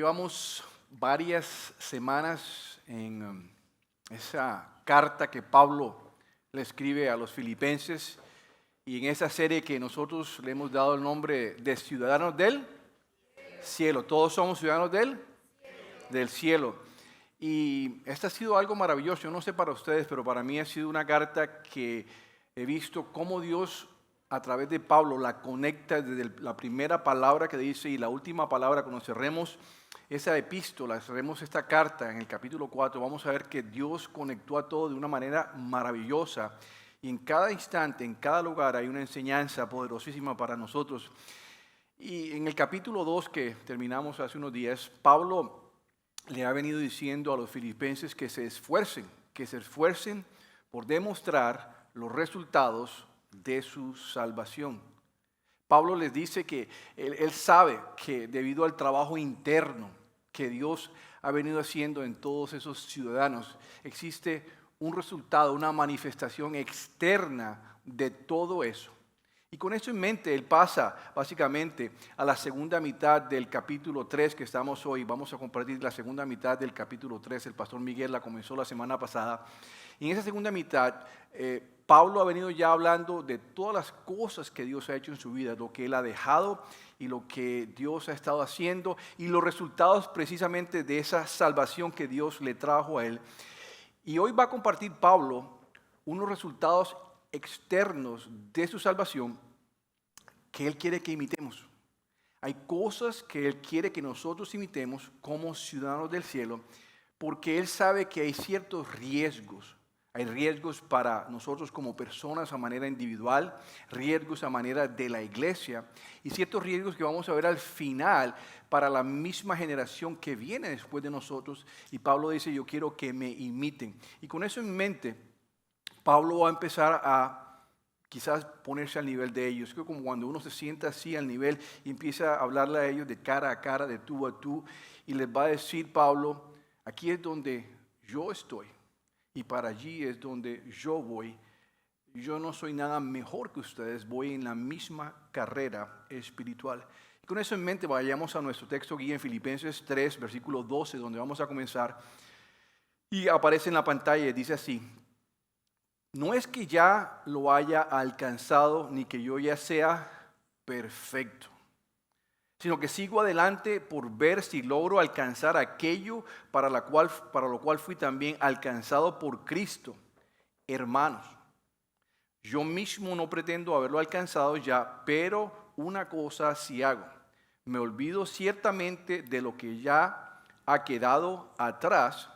Llevamos varias semanas en esa carta que Pablo le escribe a los filipenses y en esa serie que nosotros le hemos dado el nombre de Ciudadanos del Cielo. Todos somos ciudadanos del cielo. Y esta ha sido algo maravilloso. Yo no sé para ustedes, pero para mí ha sido una carta que he visto cómo Dios a través de Pablo la conecta desde la primera palabra que dice y la última palabra. Cuando cerremos esa epístola, cerremos esta carta en el capítulo 4, vamos a ver que Dios conectó a todo de una manera maravillosa. Y en cada instante, en cada lugar hay una enseñanza poderosísima para nosotros. Y en el capítulo 2 que terminamos hace unos días, Pablo le ha venido diciendo a los filipenses que se esfuercen por demostrar los resultados de su salvación. Pablo les dice que él sabe que debido al trabajo interno que Dios ha venido haciendo en todos esos ciudadanos, existe un resultado, una manifestación externa de todo eso. Y con eso en mente, él pasa básicamente a la segunda mitad del capítulo 3 que estamos hoy. Vamos a compartir la segunda mitad del capítulo 3. El pastor Miguel la comenzó la semana pasada. Y en esa segunda mitad, Pablo ha venido ya hablando de todas las cosas que Dios ha hecho en su vida, lo que él ha dejado y lo que Dios ha estado haciendo y los resultados precisamente de esa salvación que Dios le trajo a él. Y hoy va a compartir Pablo unos resultados externos de su salvación que él quiere que imitemos. Hay cosas que él quiere que nosotros imitemos como ciudadanos del cielo, porque él sabe que hay ciertos riesgos. Hay riesgos para nosotros como personas a manera individual, riesgos a manera de la iglesia y ciertos riesgos que vamos a ver al final para la misma generación que viene después de nosotros. Y Pablo dice, yo quiero que me imiten. Y con eso en mente, Pablo va a empezar a quizás ponerse al nivel de ellos. Es como cuando uno se sienta así al nivel y empieza a hablarle a ellos de cara a cara, de tú a tú, y les va a decir Pablo, aquí es donde yo estoy. Y para allí es donde yo voy. Yo no soy nada mejor que ustedes, voy en la misma carrera espiritual. Y con eso en mente vayamos a nuestro texto guía en Filipenses 3, versículo 12, donde vamos a comenzar. Y aparece en la pantalla y dice así, no es que ya lo haya alcanzado ni que yo ya sea perfecto, sino que sigo adelante por ver si logro alcanzar aquello para lo cual fui también alcanzado por Cristo. Hermanos, yo mismo no pretendo haberlo alcanzado ya, pero una cosa sí hago. Me olvido ciertamente de lo que ya ha quedado atrás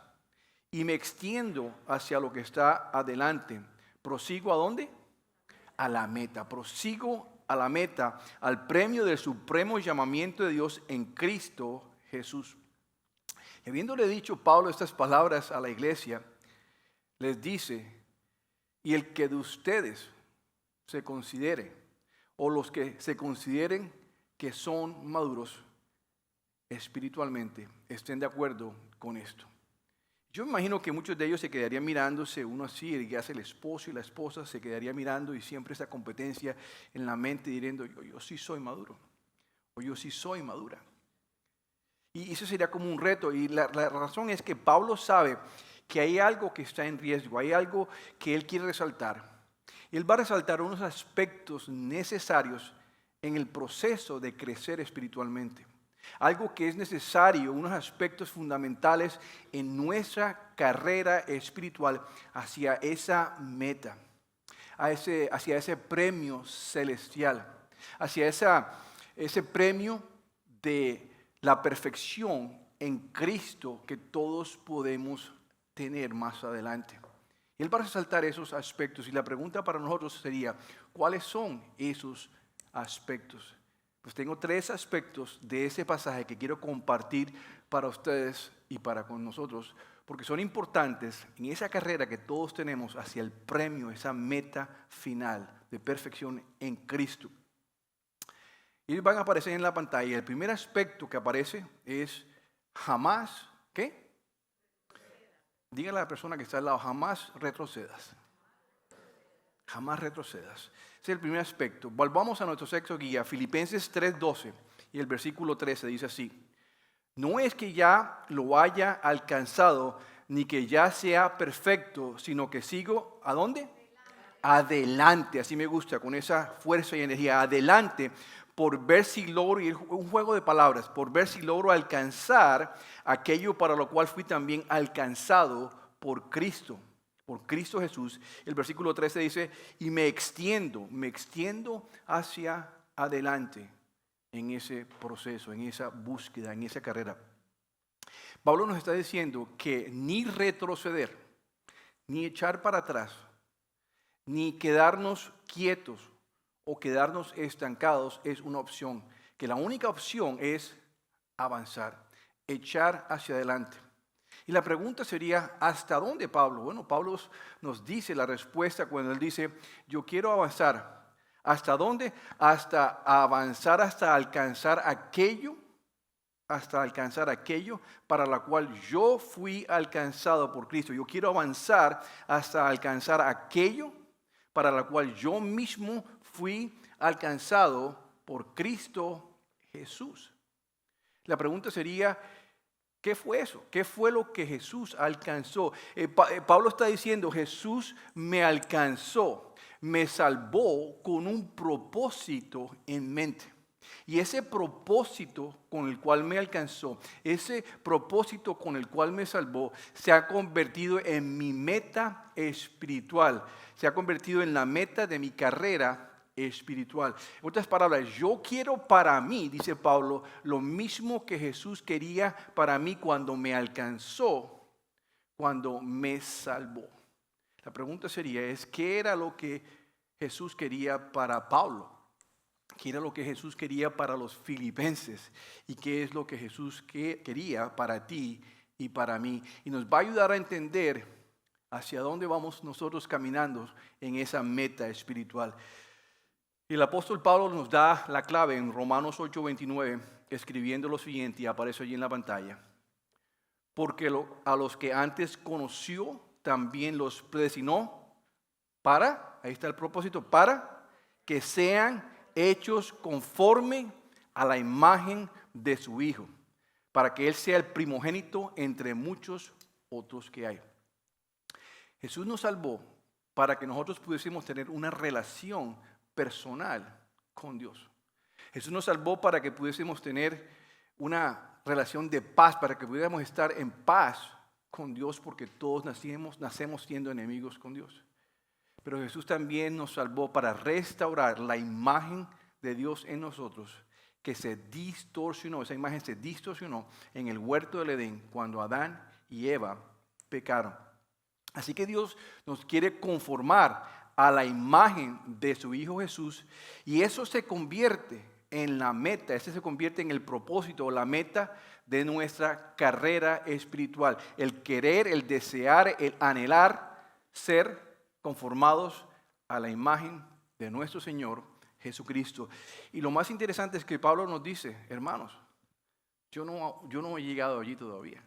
y me extiendo hacia lo que está adelante. ¿Prosigo a dónde? A la meta. Prosigo a la meta, al premio del supremo llamamiento de Dios en Cristo Jesús. Y habiéndole dicho Pablo estas palabras a la iglesia, les dice, y el que de ustedes se considere, o los que se consideren que son maduros espiritualmente, estén de acuerdo con esto. Yo me imagino que muchos de ellos se quedarían mirándose, uno así, el que hace el esposo y la esposa se quedaría mirando y siempre esa competencia en la mente diciendo, yo sí soy maduro, o yo sí soy madura. Y eso sería como un reto, y la razón es que Pablo sabe que hay algo que está en riesgo, hay algo que él quiere resaltar. Y él va a resaltar unos aspectos necesarios en el proceso de crecer espiritualmente. Algo que es necesario, unos aspectos fundamentales en nuestra carrera espiritual hacia esa meta, hacia ese premio celestial, hacia ese premio de la perfección en Cristo que todos podemos tener más adelante. Y él va a resaltar esos aspectos y la pregunta para nosotros sería, ¿cuáles son esos aspectos? Pues tengo 3 aspectos de ese pasaje que quiero compartir para ustedes y para con nosotros, porque son importantes en esa carrera que todos tenemos hacia el premio, esa meta final de perfección en Cristo. Y van a aparecer en la pantalla. El primer aspecto que aparece es jamás, ¿qué? Dígale a la persona que está al lado, jamás retrocedas. Jamás retrocedas. Ese es el primer aspecto. Volvamos a nuestro texto guía, Filipenses 3:12 y el versículo 13 dice así. No es que ya lo haya alcanzado, ni que ya sea perfecto, sino que sigo, ¿a dónde? Adelante, así me gusta, con esa fuerza y energía, adelante, por ver si logro, y es un juego de palabras, por ver si logro alcanzar aquello para lo cual fui también alcanzado por Cristo Jesús. El versículo 13 dice, y me extiendo hacia adelante en ese proceso, en esa búsqueda, en esa carrera. Pablo nos está diciendo que ni retroceder, ni echar para atrás, ni quedarnos quietos o quedarnos estancados es una opción. Que la única opción es avanzar, echar hacia adelante. Y la pregunta sería, ¿hasta dónde, Pablo? Bueno, Pablo nos dice la respuesta cuando él dice, yo quiero avanzar. ¿Hasta dónde? Hasta avanzar, hasta alcanzar aquello para la cual yo fui alcanzado por Cristo. Yo quiero avanzar hasta alcanzar aquello para la cual yo mismo fui alcanzado por Cristo Jesús. La pregunta sería, ¿qué fue eso? ¿Qué fue lo que Jesús alcanzó? Pablo está diciendo, Jesús me alcanzó, me salvó con un propósito en mente. Y ese propósito con el cual me alcanzó, ese propósito con el cual me salvó, se ha convertido en mi meta espiritual. Se ha convertido en la meta de mi carrera espiritual. En otras palabras, yo quiero para mí, dice Pablo, lo mismo que Jesús quería para mí cuando me alcanzó, cuando me salvó. La pregunta sería, ¿qué era lo que Jesús quería para Pablo? ¿Qué era lo que Jesús quería para los filipenses? ¿Y qué es lo que Jesús quería para ti y para mí? Y nos va a ayudar a entender hacia dónde vamos nosotros caminando en esa meta espiritual. Y el apóstol Pablo nos da la clave en Romanos 8:29, escribiendo lo siguiente, y aparece allí en la pantalla. Porque a los que antes conoció, también los predestinó para, ahí está el propósito, para que sean hechos conforme a la imagen de su Hijo, para que Él sea el primogénito entre muchos otros que hay. Jesús nos salvó para que nosotros pudiésemos tener una relación personal con Dios. Jesús nos salvó para que pudiésemos tener una relación de paz, para que pudiéramos estar en paz con Dios, porque todos nacemos siendo enemigos con Dios. Pero Jesús también nos salvó para restaurar la imagen de Dios en nosotros, que se distorsionó, esa imagen se distorsionó en el huerto del Edén cuando Adán y Eva pecaron. Así que Dios nos quiere conformar a la imagen de su Hijo Jesús, y eso se convierte en la meta, ese se convierte en el propósito o la meta de nuestra carrera espiritual. El querer, el desear, el anhelar ser conformados a la imagen de nuestro Señor Jesucristo. Y lo más interesante es que Pablo nos dice, hermanos, yo no he llegado allí todavía.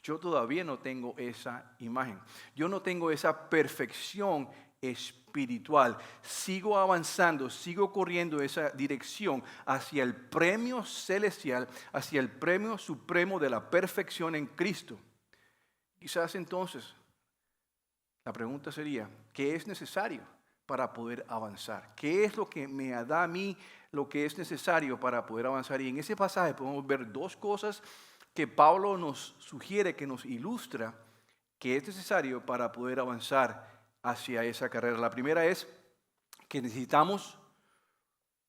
Yo todavía no tengo esa imagen. Yo no tengo esa perfección espiritual. Sigo avanzando, sigo corriendo esa dirección hacia el premio celestial, hacia el premio supremo de la perfección en Cristo. Quizás entonces la pregunta sería, ¿qué es necesario para poder avanzar? ¿Qué es lo que me da a mí lo que es necesario para poder avanzar? Y en ese pasaje podemos ver dos cosas que Pablo nos sugiere, que nos ilustra que es necesario para poder avanzar hacia esa carrera. La primera es que necesitamos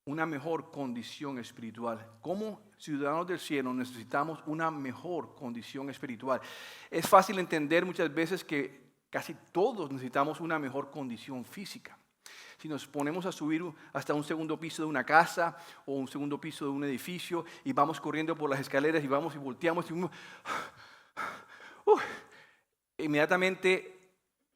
una mejor condición espiritual. Como ciudadanos del cielo necesitamos una mejor condición espiritual. Es fácil entender muchas veces que casi todos necesitamos una mejor condición física. Si nos ponemos a subir hasta un segundo piso de una casa o un segundo piso de un edificio y vamos corriendo por las escaleras y vamos y volteamos y inmediatamente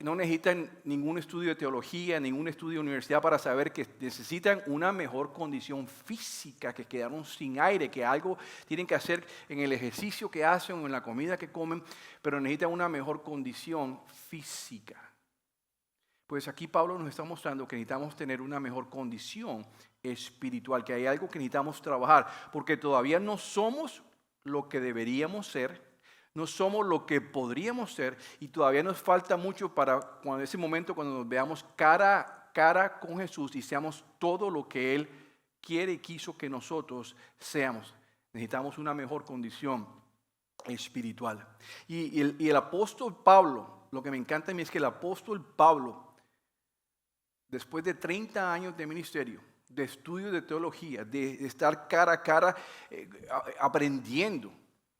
no necesitan ningún estudio de teología, ningún estudio de universidad para saber que necesitan una mejor condición física, que quedaron sin aire, que algo tienen que hacer en el ejercicio que hacen o en la comida que comen, pero necesitan una mejor condición física. Pues aquí Pablo nos está mostrando que necesitamos tener una mejor condición espiritual, que hay algo que necesitamos trabajar, porque todavía no somos lo que deberíamos ser, no somos lo que podríamos ser y todavía nos falta mucho para ese momento cuando nos veamos cara a cara con Jesús y seamos todo lo que Él quiere y quiso que nosotros seamos. Necesitamos una mejor condición espiritual. Y el apóstol Pablo, lo que me encanta a mí es que el apóstol Pablo, después de 30 años de ministerio, de estudio de teología, de estar cara a cara aprendiendo,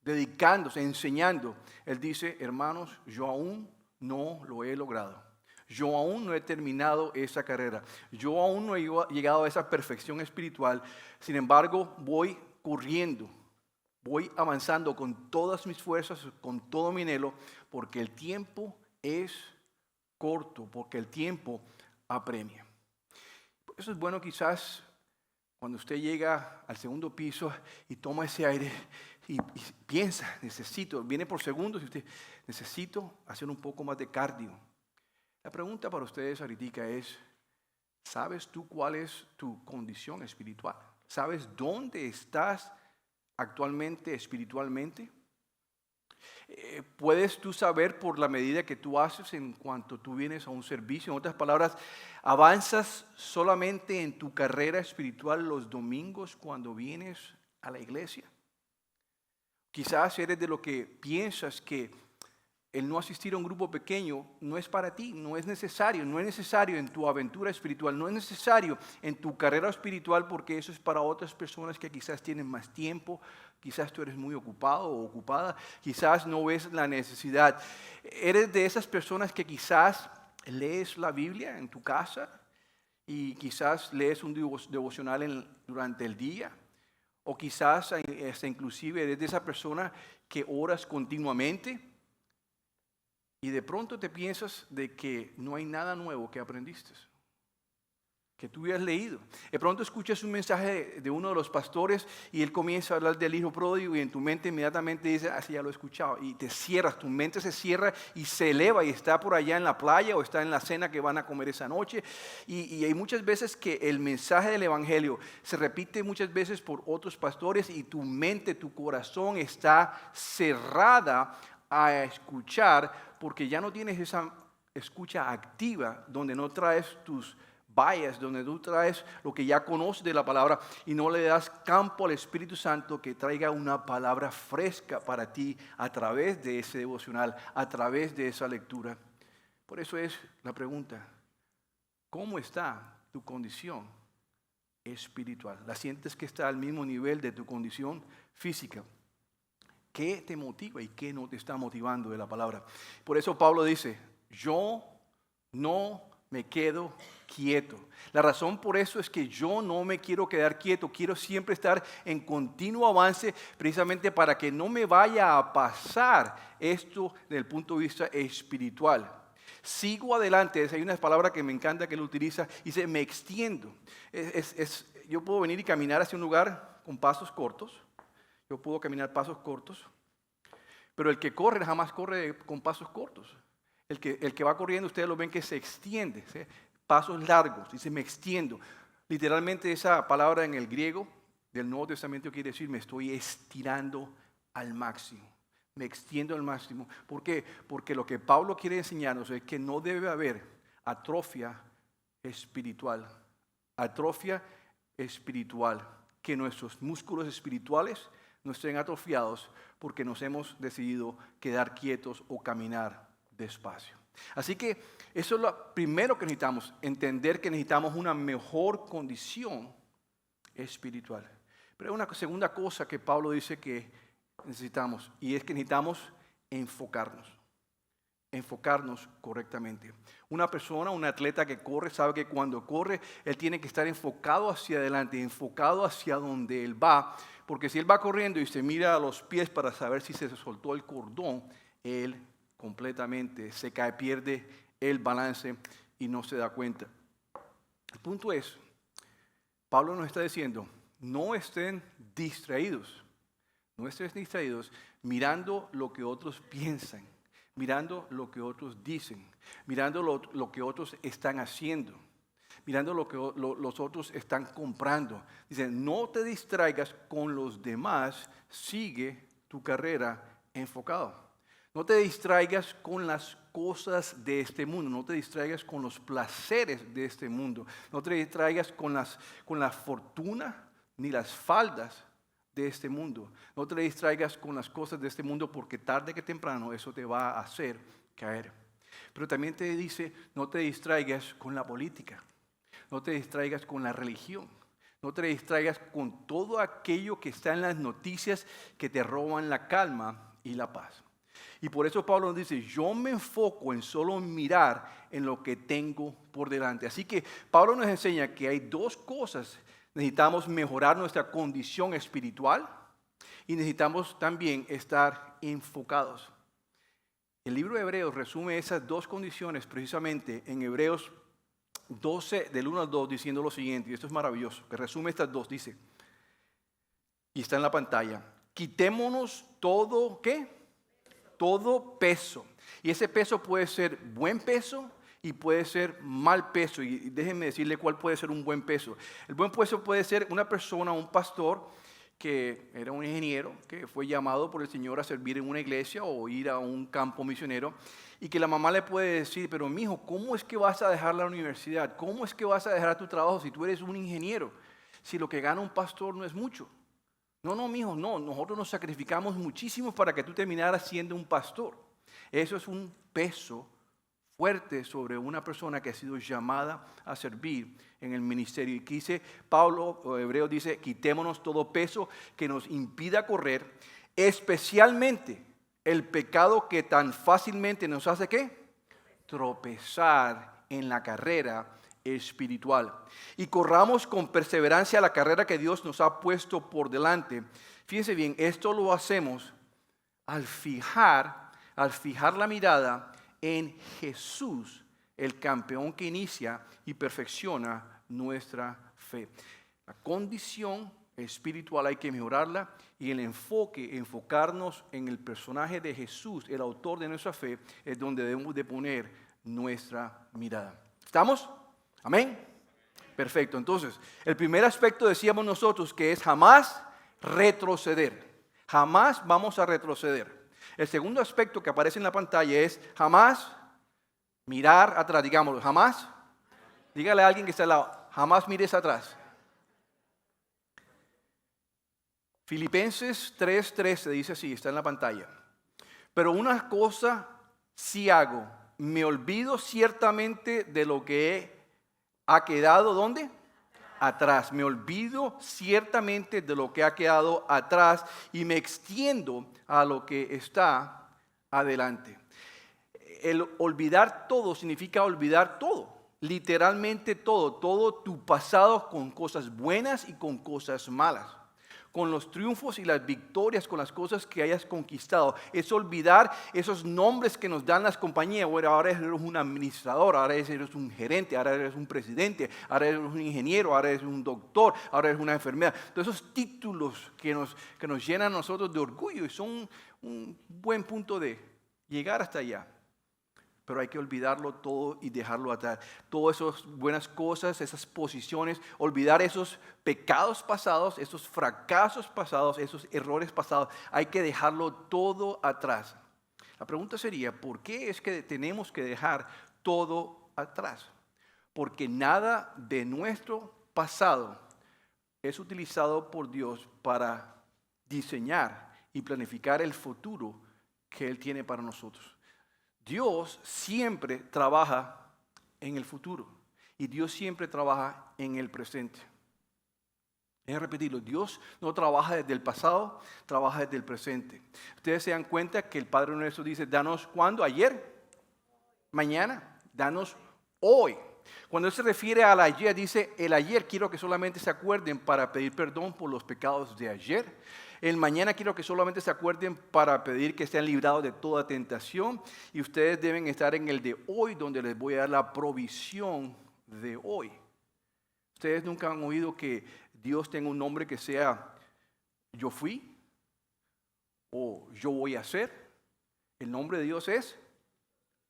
dedicándose, enseñando, él dice, hermanos, yo aún no lo he logrado. Yo aún no he terminado esa carrera. Yo aún no he llegado a esa perfección espiritual. Sin embargo, voy corriendo, voy avanzando con todas mis fuerzas, con todo mi anhelo, porque el tiempo es corto, porque el tiempo apremia. Por eso es bueno quizás cuando usted llega al segundo piso y toma ese aire y piensa, viene por segundos y usted, necesito hacer un poco más de cardio. La pregunta para ustedes ahorita es, ¿sabes tú cuál es tu condición espiritual? ¿Sabes dónde estás actualmente espiritualmente? ¿Puedes tú saber por la medida que tú haces en cuanto tú vienes a un servicio? En otras palabras, ¿avanzas solamente en tu carrera espiritual los domingos cuando vienes a la iglesia? Quizás eres de lo que piensas que el no asistir a un grupo pequeño no es para ti, no es necesario en tu aventura espiritual, no es necesario en tu carrera espiritual porque eso es para otras personas que quizás tienen más tiempo, quizás tú eres muy ocupado o ocupada, quizás no ves la necesidad. Eres de esas personas que quizás lees la Biblia en tu casa y quizás lees un devocional durante el día, o quizás hasta inclusive eres de esa persona que oras continuamente. Y de pronto te piensas de que no hay nada nuevo que aprendiste, que tú hayas leído. De pronto escuchas un mensaje de uno de los pastores y él comienza a hablar del hijo pródigo y en tu mente inmediatamente dice, así ya lo he escuchado. Y te cierras, tu mente se cierra y se eleva y está por allá en la playa o está en la cena que van a comer esa noche. Y hay muchas veces que el mensaje del evangelio se repite muchas veces por otros pastores y tu mente, tu corazón está cerrada a escuchar porque ya no tienes esa escucha activa donde no traes tus bias, donde tú traes lo que ya conoces de la palabra y no le das campo al Espíritu Santo que traiga una palabra fresca para ti a través de ese devocional, a través de esa lectura. Por eso es la pregunta, ¿cómo está tu condición espiritual? ¿La sientes que está al mismo nivel de tu condición física? ¿Qué te motiva y qué no te está motivando de la palabra? Por eso Pablo dice, yo no me quedo quieto. La razón por eso es que yo no me quiero quedar quieto. Quiero siempre estar en continuo avance precisamente para que no me vaya a pasar esto desde el punto de vista espiritual. Sigo adelante. Hay una palabra que me encanta que él utiliza. Dice, me extiendo. Yo puedo venir y caminar hacia un lugar con pasos cortos. Yo puedo caminar pasos cortos, pero el que corre jamás corre con pasos cortos. El que va corriendo, ustedes lo ven que se extiende, ¿sí? Pasos largos, dice me extiendo. Literalmente esa palabra en el griego del Nuevo Testamento quiere decir me estoy estirando al máximo. Me extiendo al máximo. ¿Por qué? Porque lo que Pablo quiere enseñarnos es que no debe haber atrofia espiritual. Atrofia espiritual. Que nuestros músculos espirituales no estén atrofiados porque nos hemos decidido quedar quietos o caminar despacio. Así que eso es lo primero que necesitamos, entender que necesitamos una mejor condición espiritual. Pero hay una segunda cosa que Pablo dice que necesitamos y es que necesitamos enfocarnos correctamente. Una persona, un atleta que corre, sabe que cuando corre, él tiene que estar enfocado hacia adelante, enfocado hacia donde él va, porque si él va corriendo y se mira a los pies para saber si se soltó el cordón, él completamente se cae, pierde el balance y no se da cuenta. El punto es, Pablo nos está diciendo, no estén distraídos mirando lo que otros piensan, mirando lo que otros dicen, mirando lo que otros están haciendo, mirando lo que los otros están comprando. Dicen, no te distraigas con los demás, sigue tu carrera enfocado. No te distraigas con las cosas de este mundo, no te distraigas con los placeres de este mundo, no te distraigas con la fortuna ni las faldas de este mundo. No te distraigas con las cosas de este mundo porque tarde que temprano eso te va a hacer caer. Pero también te dice, no te distraigas con la política, no te distraigas con la religión, no te distraigas con todo aquello que está en las noticias que te roban la calma y la paz. Y por eso Pablo nos dice, yo me enfoco en solo mirar en lo que tengo por delante. Así que Pablo nos enseña que hay dos cosas. Necesitamos mejorar nuestra condición espiritual y necesitamos también estar enfocados. El libro de Hebreos resume esas dos condiciones precisamente en Hebreos 12, del 1 al 2, diciendo lo siguiente, y esto es maravilloso, que resume estas dos, dice, y está en la pantalla, quitémonos todo, ¿qué? Todo peso. Y ese peso puede ser buen peso y puede ser mal peso. Y déjenme decirle cuál puede ser un buen peso. El buen peso puede ser una persona, un pastor, que era un ingeniero, que fue llamado por el Señor a servir en una iglesia o ir a un campo misionero, y que la mamá le puede decir, pero mijo, ¿cómo es que vas a dejar la universidad? ¿Cómo es que vas a dejar tu trabajo si tú eres un ingeniero? Si lo que gana un pastor no es mucho. No, mijo, no, nosotros nos sacrificamos muchísimo para que tú terminaras siendo un pastor. Eso es un peso fuerte sobre una persona que ha sido llamada a servir en el ministerio. Y que dice Pablo, o Hebreo dice, quitémonos todo peso que nos impida correr, especialmente el pecado que tan fácilmente nos hace ¿qué? Tropezar en la carrera espiritual. Y corramos con perseverancia la carrera que Dios nos ha puesto por delante. Fíjense bien, esto lo hacemos al fijar la mirada en Jesús, el campeón que inicia y perfecciona nuestra fe. La condición espiritual hay que mejorarla y el enfocarnos en el personaje de Jesús, el autor de nuestra fe, es donde debemos de poner nuestra mirada. ¿Estamos? Amén. Perfecto. Entonces, el primer aspecto decíamos nosotros que es jamás retroceder. Jamás vamos a retroceder. El segundo aspecto que aparece en la pantalla es jamás mirar atrás. Digámoslo, jamás. Dígale a alguien que está al lado, jamás mires atrás. Filipenses 3:13 dice así, está en la pantalla. Pero una cosa sí hago, me olvido ciertamente de lo que ha quedado, ¿dónde? Atrás. Me olvido ciertamente de lo que ha quedado atrás y me extiendo a lo que está adelante. El olvidar todo significa olvidar todo, literalmente todo, todo tu pasado con cosas buenas y con cosas malas, con los triunfos y las victorias, con las cosas que hayas conquistado. Es olvidar esos nombres que nos dan las compañías. Bueno, ahora eres un administrador, ahora eres un gerente, ahora eres un presidente, ahora eres un ingeniero, ahora eres un doctor, ahora eres una enfermera. Todos esos títulos que nos llenan a nosotros de orgullo y son un buen punto de llegar hasta allá. Pero hay que olvidarlo todo y dejarlo atrás. Todas esas buenas cosas, esas posiciones, olvidar esos pecados pasados, esos fracasos pasados, esos errores pasados. Hay que dejarlo todo atrás. La pregunta sería, ¿por qué es que tenemos que dejar todo atrás? Porque nada de nuestro pasado es utilizado por Dios para diseñar y planificar el futuro que Él tiene para nosotros. Dios siempre trabaja en el futuro y Dios siempre trabaja en el presente. Voy a repetirlo, Dios no trabaja desde el pasado, trabaja desde el presente. Ustedes se dan cuenta que el Padre nuestro dice, danos ¿cuándo? ¿Ayer? ¿Mañana? Danos hoy. Cuando Él se refiere al ayer, dice, el ayer quiero que solamente se acuerden para pedir perdón por los pecados de ayer. El mañana quiero que solamente se acuerden para pedir que sean librados de toda tentación. Y ustedes deben estar en el de hoy, donde les voy a dar la provisión de hoy. Ustedes nunca han oído que Dios tenga un nombre que sea yo fui o yo voy a ser. El nombre de Dios es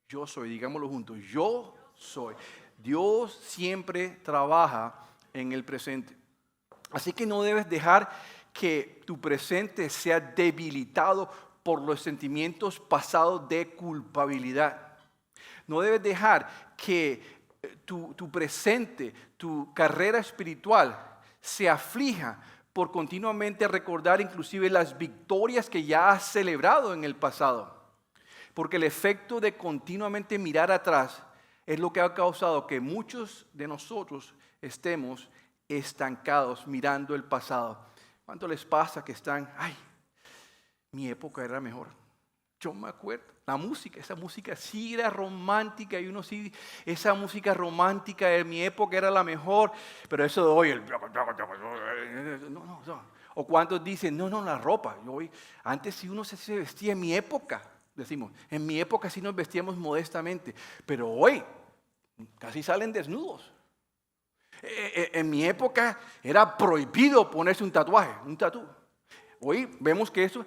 yo soy. Digámoslo juntos, yo soy. Dios siempre trabaja en el presente. Así que no debes dejar que tu presente sea debilitado por los sentimientos pasados de culpabilidad. No debes dejar que tu presente, tu carrera espiritual se aflija por continuamente recordar inclusive las victorias que ya has celebrado en el pasado. Porque el efecto de continuamente mirar atrás es lo que ha causado que muchos de nosotros estemos estancados mirando el pasado. ¿Cuánto les pasa que están, ay, mi época era mejor? Yo me acuerdo, la música, esa música sí era romántica y uno sí, esa música romántica de mi época era la mejor, pero eso de hoy, no. O cuántos dicen, no, la ropa, antes sí uno se vestía en mi época, decimos, en mi época sí nos vestíamos modestamente, pero hoy casi salen desnudos. En mi época era prohibido ponerse un tatuaje, un tatú. Hoy vemos que eso,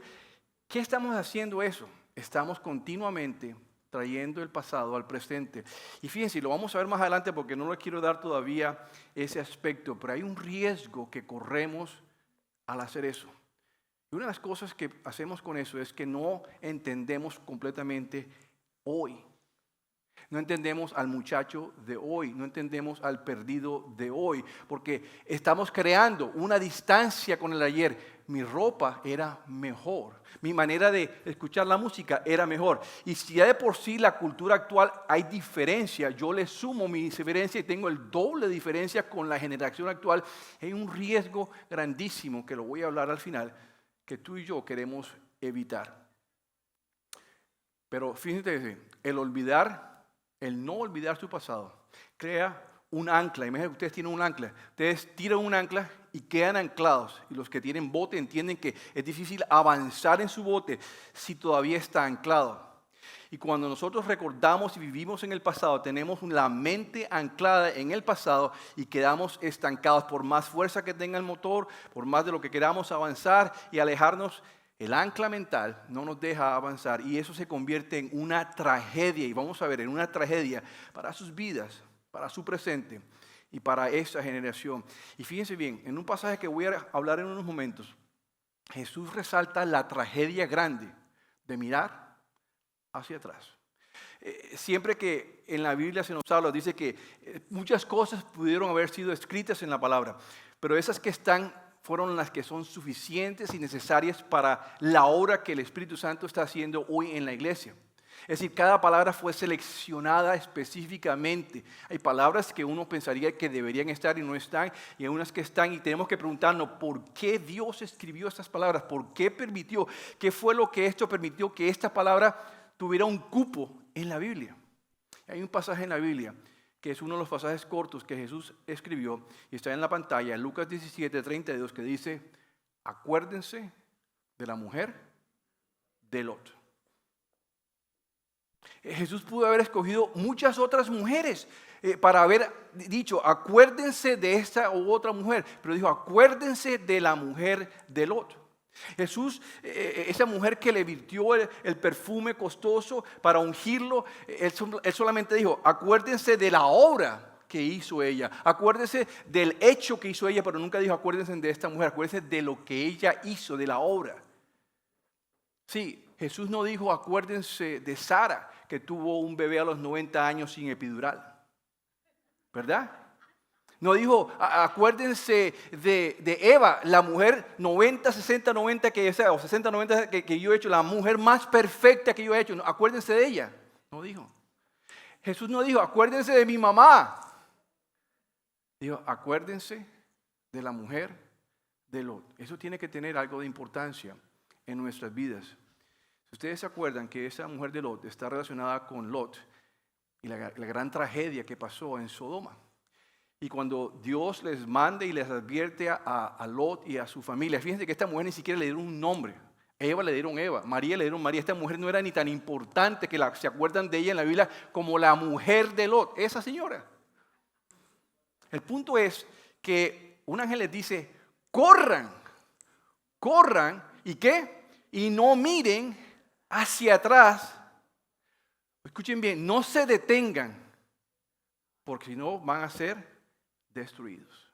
¿qué estamos haciendo eso? Estamos continuamente trayendo el pasado al presente. Y fíjense, lo vamos a ver más adelante porque no le quiero dar todavía ese aspecto, pero hay un riesgo que corremos al hacer eso. Y una de las cosas que hacemos con eso es que no entendemos completamente hoy. No entendemos al muchacho de hoy, no entendemos al perdido de hoy, porque estamos creando una distancia con el ayer. Mi ropa era mejor, mi manera de escuchar la música era mejor. Y si ya de por sí la cultura actual hay diferencia, yo le sumo mi diferencia y tengo el doble de diferencia con la generación actual, hay un riesgo grandísimo, que lo voy a hablar al final, que tú y yo queremos evitar. Pero fíjense, el no olvidar su pasado, crea un ancla. Imagínense que ustedes tienen un ancla. Ustedes tiran un ancla y quedan anclados. Y los que tienen bote entienden que es difícil avanzar en su bote si todavía está anclado. Y cuando nosotros recordamos y vivimos en el pasado, tenemos la mente anclada en el pasado y quedamos estancados. Por más fuerza que tenga el motor, por más de lo que queramos avanzar y alejarnos, el ancla mental no nos deja avanzar y eso se convierte en una tragedia, y vamos a ver, en una tragedia para sus vidas, para su presente y para esta generación. Y fíjense bien, en un pasaje que voy a hablar en unos momentos, Jesús resalta la tragedia grande de mirar hacia atrás. Siempre que en la Biblia se nos habla, dice que muchas cosas pudieron haber sido escritas en la palabra, pero esas que fueron las que son suficientes y necesarias para la obra que el Espíritu Santo está haciendo hoy en la iglesia. Es decir, cada palabra fue seleccionada específicamente. Hay palabras que uno pensaría que deberían estar y no están, y hay unas que están, y tenemos que preguntarnos por qué Dios escribió estas palabras, por qué permitió, qué fue lo que esto permitió que esta palabra tuviera un cupo en la Biblia. Hay un pasaje en la Biblia que es uno de los pasajes cortos que Jesús escribió, y está en la pantalla, Lucas 17:32, que dice, acuérdense de la mujer de Lot. Jesús pudo haber escogido muchas otras mujeres para haber dicho, acuérdense de esta u otra mujer, pero dijo, acuérdense de la mujer de Lot. Jesús, esa mujer que le virtió el perfume costoso para ungirlo, él solamente dijo, acuérdense de la obra que hizo ella, acuérdense del hecho que hizo ella, pero nunca dijo, acuérdense de esta mujer, acuérdense de lo que ella hizo, de la obra. Sí, Jesús no dijo, acuérdense de Sara, que tuvo un bebé a los 90 años sin epidural, ¿verdad? No dijo, acuérdense de Eva, la mujer 90, 60, 90 o 60, 90 que yo he hecho, la mujer más perfecta que yo he hecho. No, acuérdense de ella. No dijo. Jesús no dijo, acuérdense de mi mamá. Dijo, acuérdense de la mujer de Lot. Eso tiene que tener algo de importancia en nuestras vidas. Si ustedes se acuerdan que esa mujer de Lot está relacionada con Lot y la gran tragedia que pasó en Sodoma. Y cuando Dios les manda y les advierte a Lot y a su familia, fíjense que a esta mujer ni siquiera le dieron un nombre. Eva le dieron Eva, María le dieron María. Esta mujer no era ni tan importante que se acuerdan de ella en la Biblia como la mujer de Lot, esa señora. El punto es que un ángel les dice, corran, ¿y qué? Y no miren hacia atrás. Escuchen bien, no se detengan, porque si no van a ser destruidos.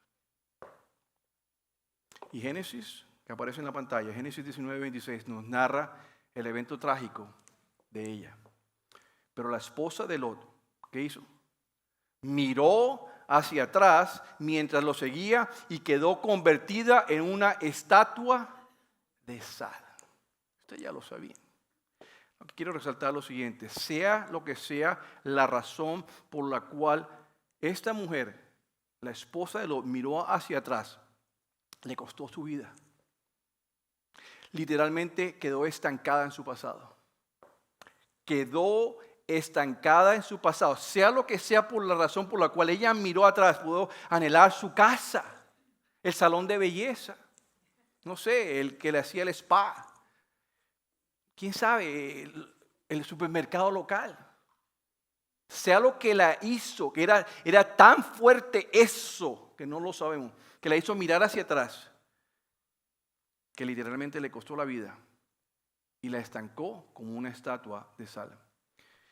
Y Génesis que aparece en la pantalla, Génesis 19:26, nos narra el evento trágico de ella. Pero la esposa de Lot, ¿qué hizo? Miró hacia atrás mientras lo seguía y quedó convertida en una estatua de sal. Usted ya lo sabía. Quiero resaltar lo siguiente: sea lo que sea la razón por la cual esta mujer, la esposa de Lot, miró hacia atrás, le costó su vida. Literalmente quedó estancada en su pasado. Quedó estancada en su pasado. Sea lo que sea por la razón por la cual ella miró atrás, pudo anhelar su casa, el salón de belleza, no sé, el que le hacía el spa, quién sabe, el supermercado local. Sea lo que la hizo, que era tan fuerte eso, que no lo sabemos, que la hizo mirar hacia atrás, que literalmente le costó la vida y la estancó como una estatua de sal.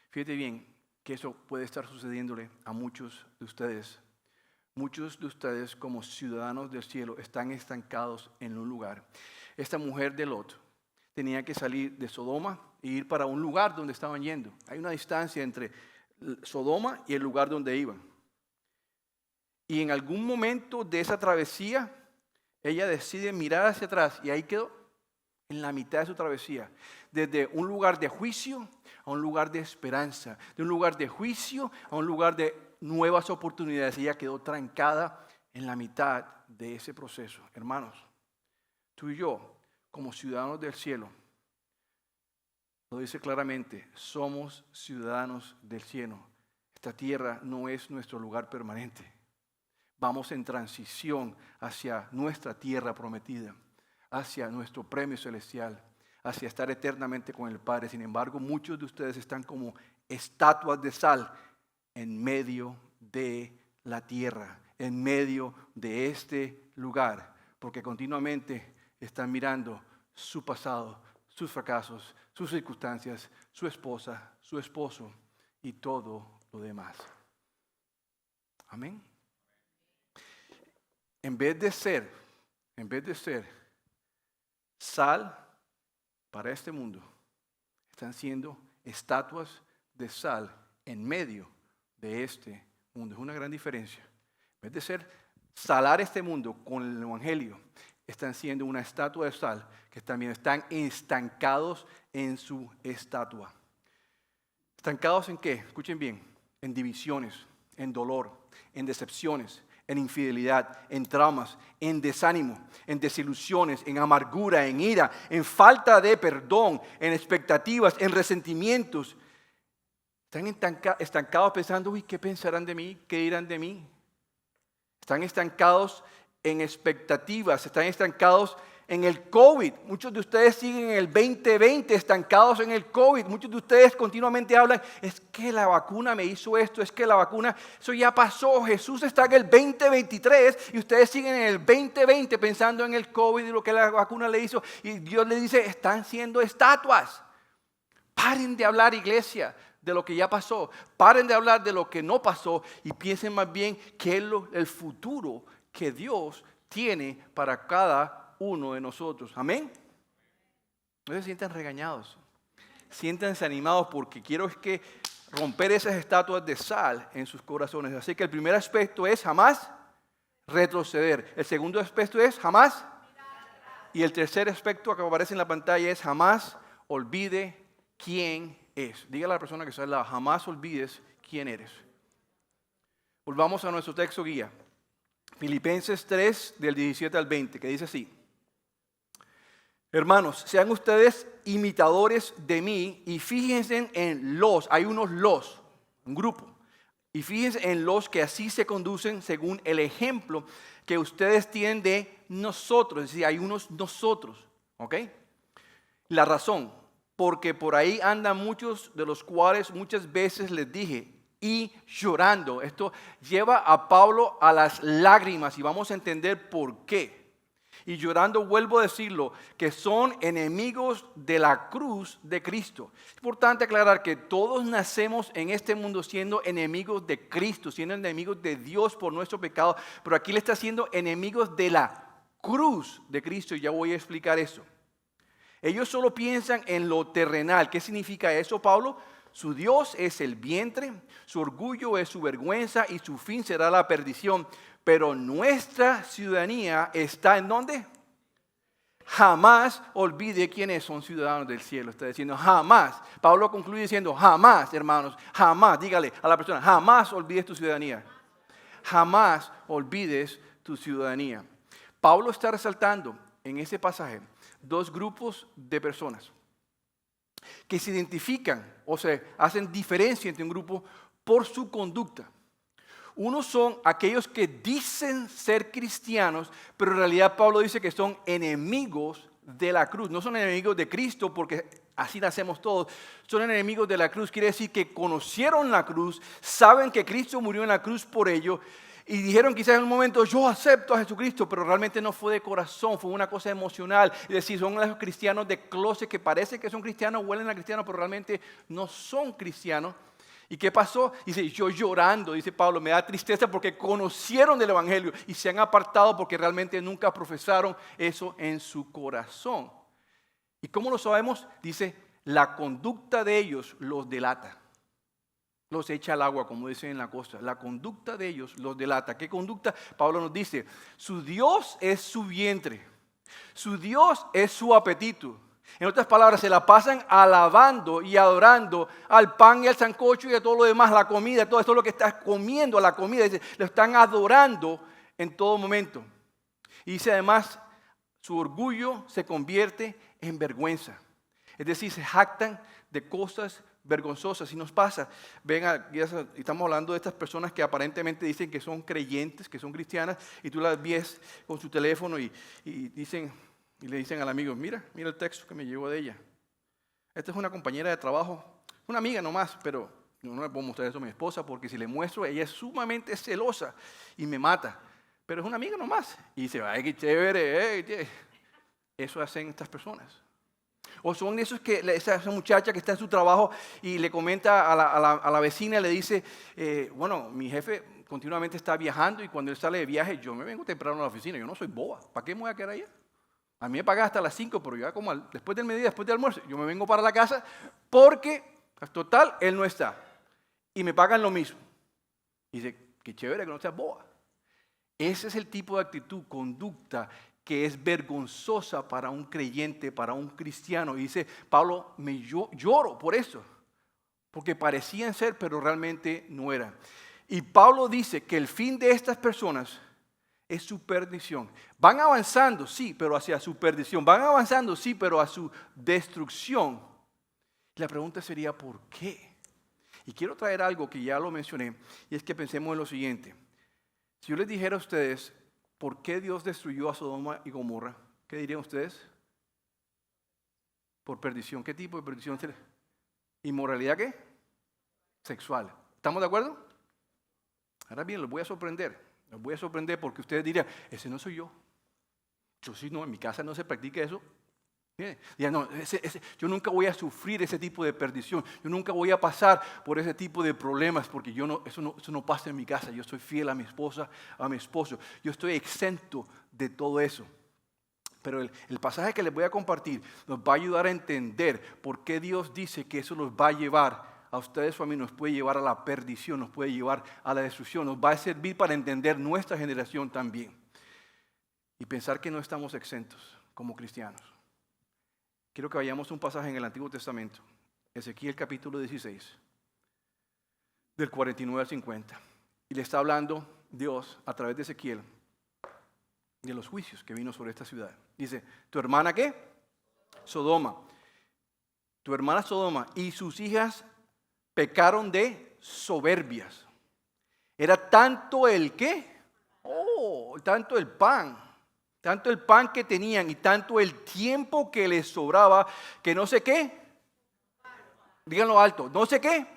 Fíjate bien que eso puede estar sucediéndole a muchos de ustedes. Muchos de ustedes, como ciudadanos del cielo, están estancados en un lugar. Esta mujer de Lot tenía que salir de Sodoma e ir para un lugar donde estaban yendo. Hay una distancia entre Sodoma y el lugar donde iban. Y en algún momento de esa travesía, ella decide mirar hacia atrás y ahí quedó, en la mitad de su travesía. Desde un lugar de juicio a un lugar de esperanza. De un lugar de juicio a un lugar de nuevas oportunidades. Ella quedó trancada en la mitad de ese proceso. Hermanos, tú y yo, como ciudadanos del cielo, lo dice claramente, somos ciudadanos del cielo. Esta tierra no es nuestro lugar permanente. Vamos en transición hacia nuestra tierra prometida, hacia nuestro premio celestial, hacia estar eternamente con el Padre. Sin embargo, muchos de ustedes están como estatuas de sal en medio de la tierra, en medio de este lugar, porque continuamente están mirando su pasado, sus fracasos, sus circunstancias, su esposa, su esposo y todo lo demás. Amén. En vez de ser sal para este mundo, están siendo estatuas de sal en medio de este mundo. Es una gran diferencia. En vez de ser salar este mundo con el evangelio, están siendo una estatua de sal que también están estancados en su estatua. ¿Estancados en qué? Escuchen bien. En divisiones, en dolor, en decepciones, en infidelidad, en traumas, en desánimo, en desilusiones, en amargura, en ira, en falta de perdón, en expectativas, en resentimientos. Están estancados pensando, uy, ¿qué pensarán de mí? ¿Qué dirán de mí? Están estancados en expectativas, están estancados en el COVID. Muchos de ustedes siguen en el 2020 estancados en el COVID. Muchos de ustedes continuamente hablan, es que la vacuna me hizo esto, es que la vacuna, eso ya pasó. Jesús está en el 2023 y ustedes siguen en el 2020 pensando en el COVID y lo que la vacuna le hizo. Y Dios le dice, están siendo estatuas. Paren de hablar, iglesia, de lo que ya pasó. Paren de hablar de lo que no pasó y piensen más bien que es el futuro que Dios tiene para cada uno de nosotros. Amén. No se sientan regañados, siéntanse animados, porque quiero es que romper esas estatuas de sal en sus corazones. Así que el primer aspecto es jamás retroceder. El segundo aspecto es jamás. Y el tercer aspecto que aparece en la pantalla es jamás olvide quién es. Dígale a la persona que está al lado, jamás olvides quién eres. Volvamos a nuestro texto guía. Filipenses 3, del 17 al 20, que dice así. Hermanos, sean ustedes imitadores de mí y fíjense en hay unos un grupo, y fíjense en los que así se conducen según el ejemplo que ustedes tienen de nosotros. Es decir, hay unos nosotros, ¿ok? La razón, porque por ahí andan muchos de los cuales muchas veces les dije, y llorando. Esto lleva a Pablo a las lágrimas y vamos a entender por qué. Y llorando, vuelvo a decirlo, que son enemigos de la cruz de Cristo. Es importante aclarar que todos nacemos en este mundo siendo enemigos de Cristo, siendo enemigos de Dios por nuestro pecado, pero aquí le está haciendo enemigos de la cruz de Cristo, y ya voy a explicar eso. Ellos solo piensan en lo terrenal. ¿Qué significa eso, Pablo? Su Dios es el vientre, su orgullo es su vergüenza y su fin será la perdición. Pero nuestra ciudadanía está ¿en dónde? Jamás olvide quiénes son ciudadanos del cielo. Está diciendo jamás. Pablo concluye diciendo jamás, hermanos, jamás. Dígale a la persona, jamás olvides tu ciudadanía. Jamás olvides tu ciudadanía. Pablo está resaltando en ese pasaje dos grupos de personas que se identifican o se hacen diferencia entre un grupo por su conducta. Unos son aquellos que dicen ser cristianos, pero en realidad Pablo dice que son enemigos de la cruz. No son enemigos de Cristo porque así nacemos todos. Son enemigos de la cruz. Quiere decir que conocieron la cruz, saben que Cristo murió en la cruz por ellos y dijeron quizás en un momento, yo acepto a Jesucristo, pero realmente no fue de corazón, fue una cosa emocional. Es decir, son los cristianos de closet que parece que son cristianos, huelen a cristianos, pero realmente no son cristianos. ¿Y qué pasó? Dice, yo llorando, dice Pablo, me da tristeza porque conocieron del Evangelio y se han apartado porque realmente nunca profesaron eso en su corazón. ¿Y cómo lo sabemos? Dice, la conducta de ellos los delata. Los echa al agua, como dicen en la costa. La conducta de ellos los delata. ¿Qué conducta? Pablo nos dice, su Dios es su vientre. Su Dios es su apetito. En otras palabras, se la pasan alabando y adorando al pan y al sancocho y a todo lo demás, la comida, todo esto lo que estás comiendo, la comida, dice, lo están adorando en todo momento. Y dice además, su orgullo se convierte en vergüenza. Es decir, se jactan de cosas vergonzosas. Y nos pasa, estamos hablando de estas personas que aparentemente dicen que son creyentes, que son cristianas, y tú las ves con su teléfono y le dicen al amigo, mira el texto que me llegó de ella. Esta es una compañera de trabajo, una amiga nomás, pero yo no le puedo mostrar eso a mi esposa porque si le muestro, ella es sumamente celosa y me mata. Pero es una amiga nomás. Y dice, ay, qué chévere. Eso hacen estas personas. O son esos que esa muchacha que está en su trabajo y le comenta a la vecina, le dice, bueno, mi jefe continuamente está viajando y cuando él sale de viaje, yo me vengo temprano a la oficina, yo no soy boba, ¿para qué me voy a quedar allá? A mí me pagan hasta las 5, pero ya como después del mediodía, después del almuerzo, yo me vengo para la casa porque, total, él no está. Y me pagan lo mismo. Y dice, qué chévere que no seas boba. Ese es el tipo de actitud, conducta, que es vergonzosa para un creyente, para un cristiano. Y dice, Pablo, lloro por eso. Porque parecían ser, pero realmente no eran. Y Pablo dice que el fin de estas personas es su perdición. Van avanzando, sí, pero hacia su perdición. Van avanzando, sí, pero a su destrucción. La pregunta sería, ¿por qué? Y quiero traer algo que ya lo mencioné, y es que pensemos en lo siguiente. Si yo les dijera a ustedes, ¿por qué Dios destruyó a Sodoma y Gomorra? ¿Qué dirían ustedes? Por perdición. ¿Qué tipo de perdición? ¿Inmoralidad qué? Sexual. ¿Estamos de acuerdo? Ahora bien, los voy a sorprender. Los voy a sorprender porque ustedes dirían, ese no soy yo. Yo sí, no, en mi casa no se practica eso. No, yo nunca voy a sufrir ese tipo de perdición. Yo nunca voy a pasar por ese tipo de problemas porque eso no pasa en mi casa. Yo soy fiel a mi esposa, a mi esposo. Yo estoy exento de todo eso. Pero el pasaje que les voy a compartir nos va a ayudar a entender por qué Dios dice que eso los va a llevar a ustedes o a mí, nos puede llevar a la perdición, nos puede llevar a la destrucción, nos va a servir para entender nuestra generación también y pensar que no estamos exentos como cristianos. Quiero que vayamos a un pasaje en el Antiguo Testamento, Ezequiel capítulo 16, del 49 al 50. Y le está hablando Dios a través de Ezequiel de los juicios que vino sobre esta ciudad. Dice, ¿tu hermana qué? Sodoma. Tu hermana Sodoma y sus hijas pecaron de soberbias. Era tanto el qué, tanto el pan que tenían y tanto el tiempo que les sobraba, que no sé qué, díganlo alto, no sé qué,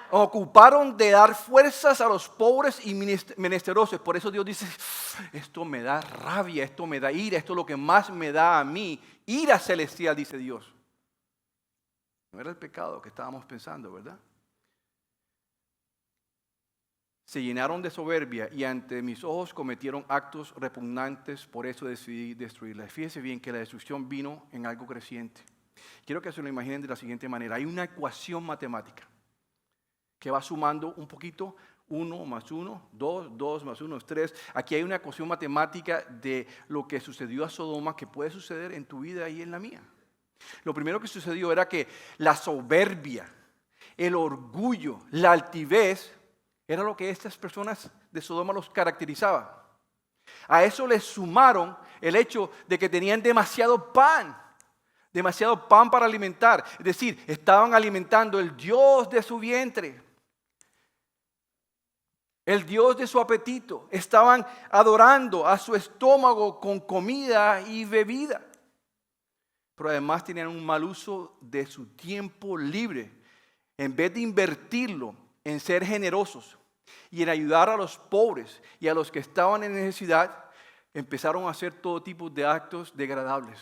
ocuparon de dar fuerzas a los pobres y menesterosos. Por eso Dios dice, esto me da rabia, esto me da ira, esto es lo que más me da a mí, ira celestial, dice Dios. No era el pecado que estábamos pensando, ¿verdad? se llenaron de soberbia y ante mis ojos cometieron actos repugnantes, por eso decidí destruirlas. Fíjense bien que la destrucción vino en algo creciente. Quiero que se lo imaginen de la siguiente manera. Hay una ecuación matemática que va sumando un poquito, 1 más 1, 2, 2 más 1 es 3. Aquí hay una ecuación matemática de lo que sucedió a Sodoma que puede suceder en tu vida y en la mía. Lo primero que sucedió era que la soberbia, el orgullo, la altivez, era lo que estas personas de Sodoma los caracterizaba. A eso les sumaron el hecho de que tenían demasiado pan para alimentar. Es decir, estaban alimentando el Dios de su vientre, el Dios de su apetito. Estaban adorando a su estómago con comida y bebida. Pero además tenían un mal uso de su tiempo libre. En vez de invertirlo en ser generosos y en ayudar a los pobres y a los que estaban en necesidad, empezaron a hacer todo tipo de actos degradables.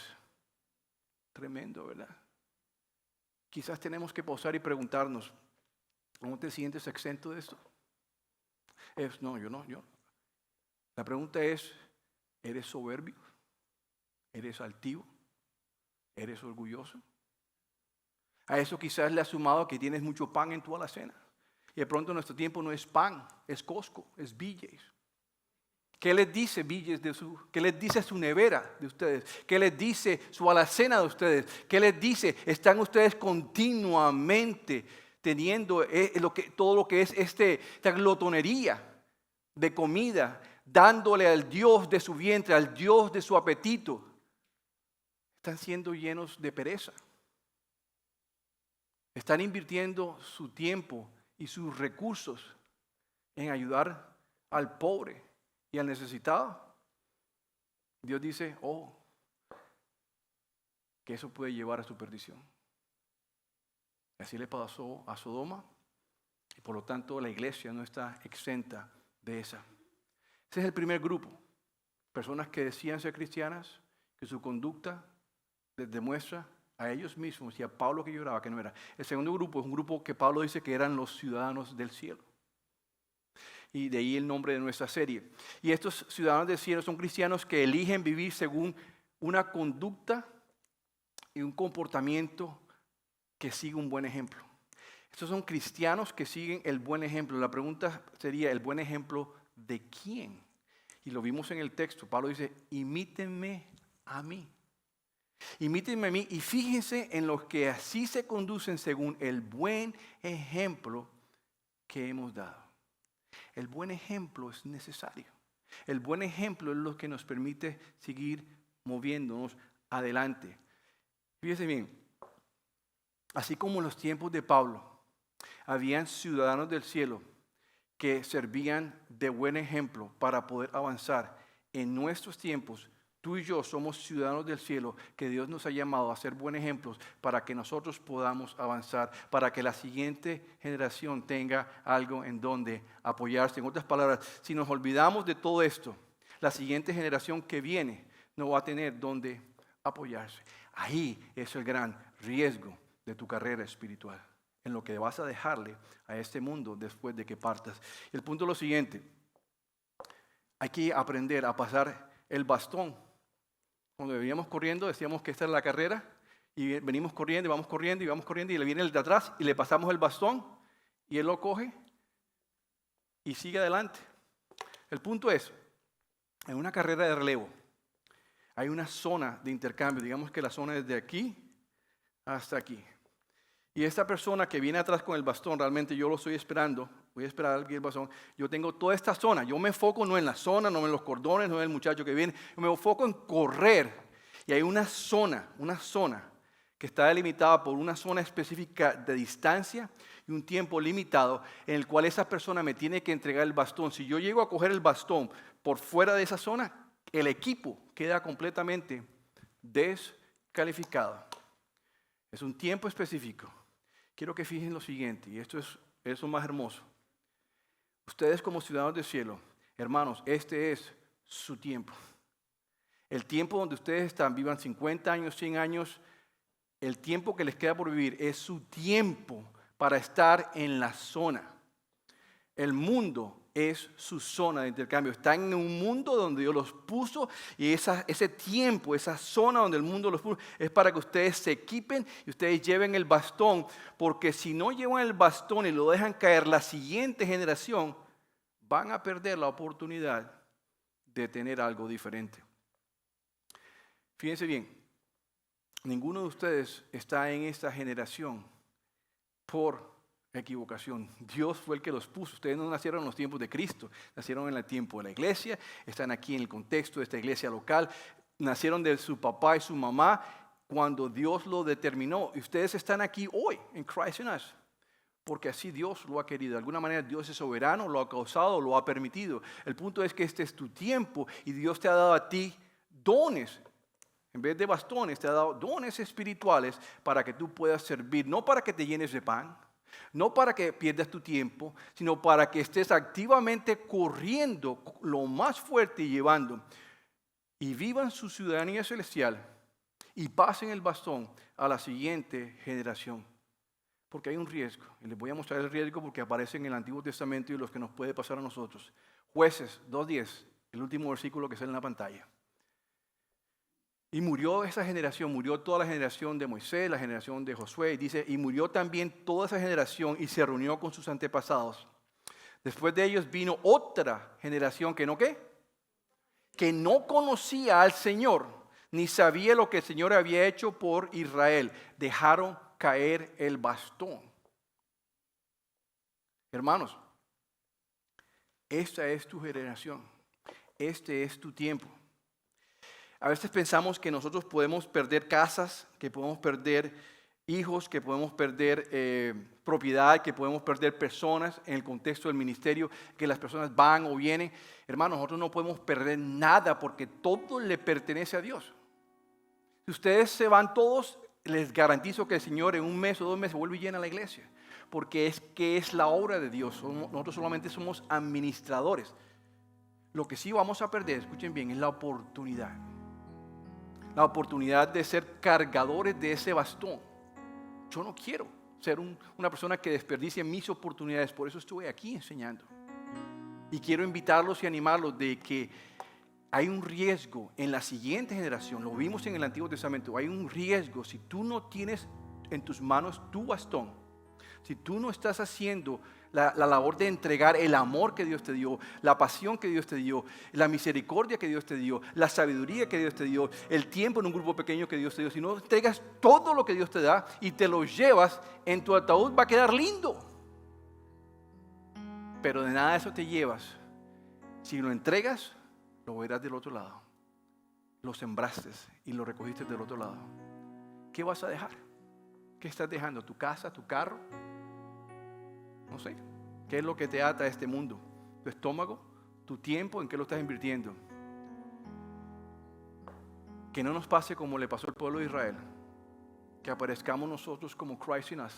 Tremendo, ¿verdad? Quizás tenemos que pausar y preguntarnos, ¿cómo te sientes exento de esto? Yo. La pregunta es, ¿eres soberbio? ¿Eres altivo? ¿Eres orgulloso? A eso quizás le has sumado que tienes mucho pan en tu alacena. Y de pronto nuestro tiempo no es pan, es Costco, es BJ's. ¿Qué les dice BJ's qué les dice su nevera de ustedes? ¿Qué les dice su alacena de ustedes? ¿Qué les dice? Están ustedes continuamente teniendo todo lo que es esta glotonería de comida, dándole al Dios de su vientre, al Dios de su apetito. Están siendo llenos de pereza. Están invirtiendo su tiempo y sus recursos en ayudar al pobre y al necesitado. Dios dice, que eso puede llevar a su perdición. Así le pasó a Sodoma y por lo tanto la iglesia no está exenta de esa. Ese es el primer grupo. Personas que decían ser cristianas, que su conducta les demuestra a ellos mismos y a Pablo que lloraba que no era. El segundo grupo es un grupo que Pablo dice que eran los ciudadanos del cielo. Y de ahí el nombre de nuestra serie. Y estos ciudadanos del cielo son cristianos que eligen vivir según una conducta y un comportamiento que sigue un buen ejemplo. Estos son cristianos que siguen el buen ejemplo. La pregunta sería, ¿el buen ejemplo de quién? Y lo vimos en el texto. Pablo dice, imítenme a mí. Imítenme a mí y fíjense en los que así se conducen según el buen ejemplo que hemos dado. El buen ejemplo es necesario. El buen ejemplo es lo que nos permite seguir moviéndonos adelante. Fíjense bien, así como en los tiempos de Pablo, habían ciudadanos del cielo que servían de buen ejemplo para poder avanzar. En nuestros tiempos, tú y yo somos ciudadanos del cielo que Dios nos ha llamado a ser buenos ejemplos para que nosotros podamos avanzar, para que la siguiente generación tenga algo en donde apoyarse. En otras palabras, si nos olvidamos de todo esto, la siguiente generación que viene no va a tener donde apoyarse. Ahí es el gran riesgo de tu carrera espiritual, en lo que vas a dejarle a este mundo después de que partas. El punto es lo siguiente, hay que aprender a pasar el bastón. Cuando veníamos corriendo, decíamos que esta es la carrera, y venimos corriendo, y vamos corriendo, y vamos corriendo, y le viene el de atrás, y le pasamos el bastón, y él lo coge, y sigue adelante. El punto es, en una carrera de relevo, hay una zona de intercambio, digamos que la zona es de aquí hasta aquí. Y esta persona que viene atrás con el bastón, realmente yo lo estoy esperando, voy a esperar aquí el bastón, yo tengo toda esta zona, yo me enfoco no en la zona, no en los cordones, no en el muchacho que viene, yo me enfoco en correr. Y hay una zona que está delimitada por una zona específica de distancia y un tiempo limitado en el cual esa persona me tiene que entregar el bastón. Si yo llego a coger el bastón por fuera de esa zona, el equipo queda completamente descalificado. Es un tiempo específico. Quiero que fijen lo siguiente, y esto es lo más hermoso. Ustedes como ciudadanos del cielo, hermanos, este es su tiempo. El tiempo donde ustedes están, vivan 50 años, 100 años, el tiempo que les queda por vivir es su tiempo para estar en la zona. El mundo es su zona de intercambio. Están en un mundo donde Dios los puso y ese tiempo, esa zona donde el mundo los puso es para que ustedes se equipen y ustedes lleven el bastón, porque si no llevan el bastón y lo dejan caer, la siguiente generación van a perder la oportunidad de tener algo diferente. Fíjense bien, ninguno de ustedes está en esta generación por equivocación. Dios fue el que los puso. Ustedes no nacieron en los tiempos de Cristo, nacieron en el tiempo de la iglesia, están aquí en el contexto de esta iglesia local, nacieron de su papá y su mamá cuando Dios lo determinó. Y ustedes están aquí hoy en Christ in Us, porque así Dios lo ha querido. De alguna manera Dios es soberano, lo ha causado, lo ha permitido. El punto es que este es tu tiempo y Dios te ha dado a ti dones. En vez de bastones, te ha dado dones espirituales para que tú puedas servir, no para que te llenes de pan, no para que pierdas tu tiempo, sino para que estés activamente corriendo lo más fuerte y llevando. Y vivan su ciudadanía celestial y pasen el bastón a la siguiente generación. Porque hay un riesgo. Y les voy a mostrar el riesgo porque aparece en el Antiguo Testamento y los que nos puede pasar a nosotros. Jueces 2:10, el último versículo que sale en la pantalla. Y murió esa generación, murió toda la generación de Moisés, la generación de Josué, y dice, y murió también toda esa generación y se reunió con sus antepasados. Después de ellos vino otra generación que no, ¿qué? Que no conocía al Señor, ni sabía lo que el Señor había hecho por Israel. Dejaron caer el bastón. Hermanos, esta es tu generación, este es tu tiempo. A veces pensamos que nosotros podemos perder casas, que podemos perder hijos, que podemos perder propiedad, que podemos perder personas en el contexto del ministerio, que las personas van o vienen. Hermanos, nosotros no podemos perder nada porque todo le pertenece a Dios. Si ustedes se van todos, les garantizo que el Señor en 1 mes o 2 meses vuelve y llena la iglesia, porque es la obra de Dios. Nosotros solamente somos administradores. Lo que sí vamos a perder, escuchen bien, es la oportunidad. La oportunidad de ser cargadores de ese bastón. Yo no quiero ser una persona que desperdicie mis oportunidades, por eso estoy aquí enseñando. Y quiero invitarlos y animarlos de que hay un riesgo en la siguiente generación, lo vimos en el Antiguo Testamento, hay un riesgo si tú no tienes en tus manos tu bastón, si tú no estás haciendo la labor de entregar el amor que Dios te dio, la pasión que Dios te dio, la misericordia que Dios te dio, la sabiduría que Dios te dio, el tiempo en un grupo pequeño que Dios te dio, si no entregas todo lo que Dios te da y te lo llevas en tu ataúd, va a quedar lindo. Pero de nada eso te llevas. Si lo entregas, lo verás del otro lado. Lo sembraste y lo recogiste del otro lado. ¿Qué vas a dejar? ¿Qué estás dejando? ¿Tu casa? ¿Tu carro? No sé. ¿Qué es lo que te ata a este mundo? ¿Tu estómago? ¿Tu tiempo? ¿En qué lo estás invirtiendo? Que no nos pase como le pasó al pueblo de Israel. Que aparezcamos nosotros como Christ in Us,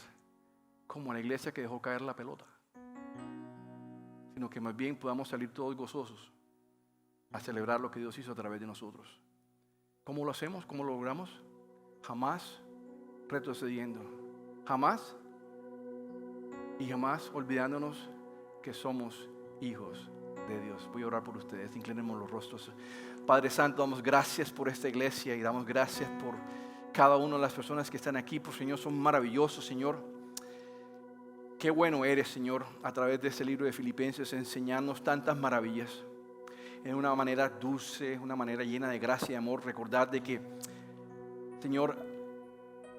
como la iglesia que dejó caer la pelota. Sino que más bien podamos salir todos gozosos a celebrar lo que Dios hizo a través de nosotros. ¿Cómo lo hacemos? ¿Cómo lo logramos? Jamás retrocediendo. Jamás y jamás olvidándonos que somos hijos de Dios. Voy a orar por ustedes. Inclinemos los rostros. Padre Santo, damos gracias por esta iglesia y damos gracias por cada una de las personas que están aquí. Por Señor, son maravillosos, Señor. Qué bueno eres, Señor, a través de este libro de Filipenses, enseñarnos tantas maravillas. En una manera dulce, una manera llena de gracia y amor. Recordar de que, Señor,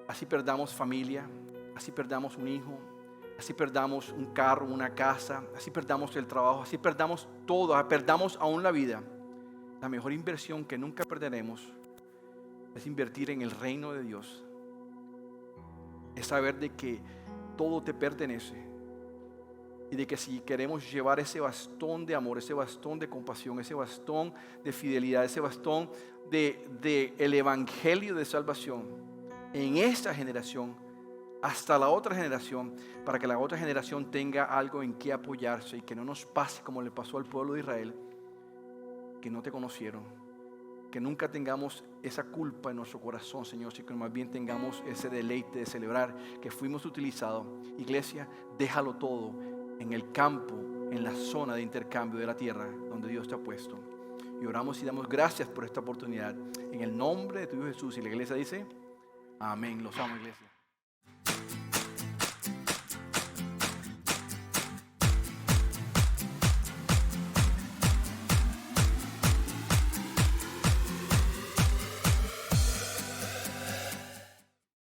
así perdamos familia, así perdamos un hijo, así perdamos un carro, una casa, así perdamos el trabajo, así perdamos todo, perdamos aún la vida. La mejor inversión que nunca perderemos es invertir en el reino de Dios. Es saber de que todo te pertenece. Y de que si queremos llevar ese bastón de amor, ese bastón de compasión, ese bastón de fidelidad, ese bastón de el evangelio de salvación en esta generación hasta la otra generación, para que la otra generación tenga algo en que apoyarse y que no nos pase como le pasó al pueblo de Israel, que no te conocieron, que nunca tengamos esa culpa en nuestro corazón, Señor, sino que más bien tengamos ese deleite de celebrar que fuimos utilizados. Iglesia, déjalo todo en el campo, en la zona de intercambio de la tierra donde Dios te ha puesto. Y oramos y damos gracias por esta oportunidad. En el nombre de tu Hijo Jesús. Y la iglesia dice, amén. Los amo, iglesia.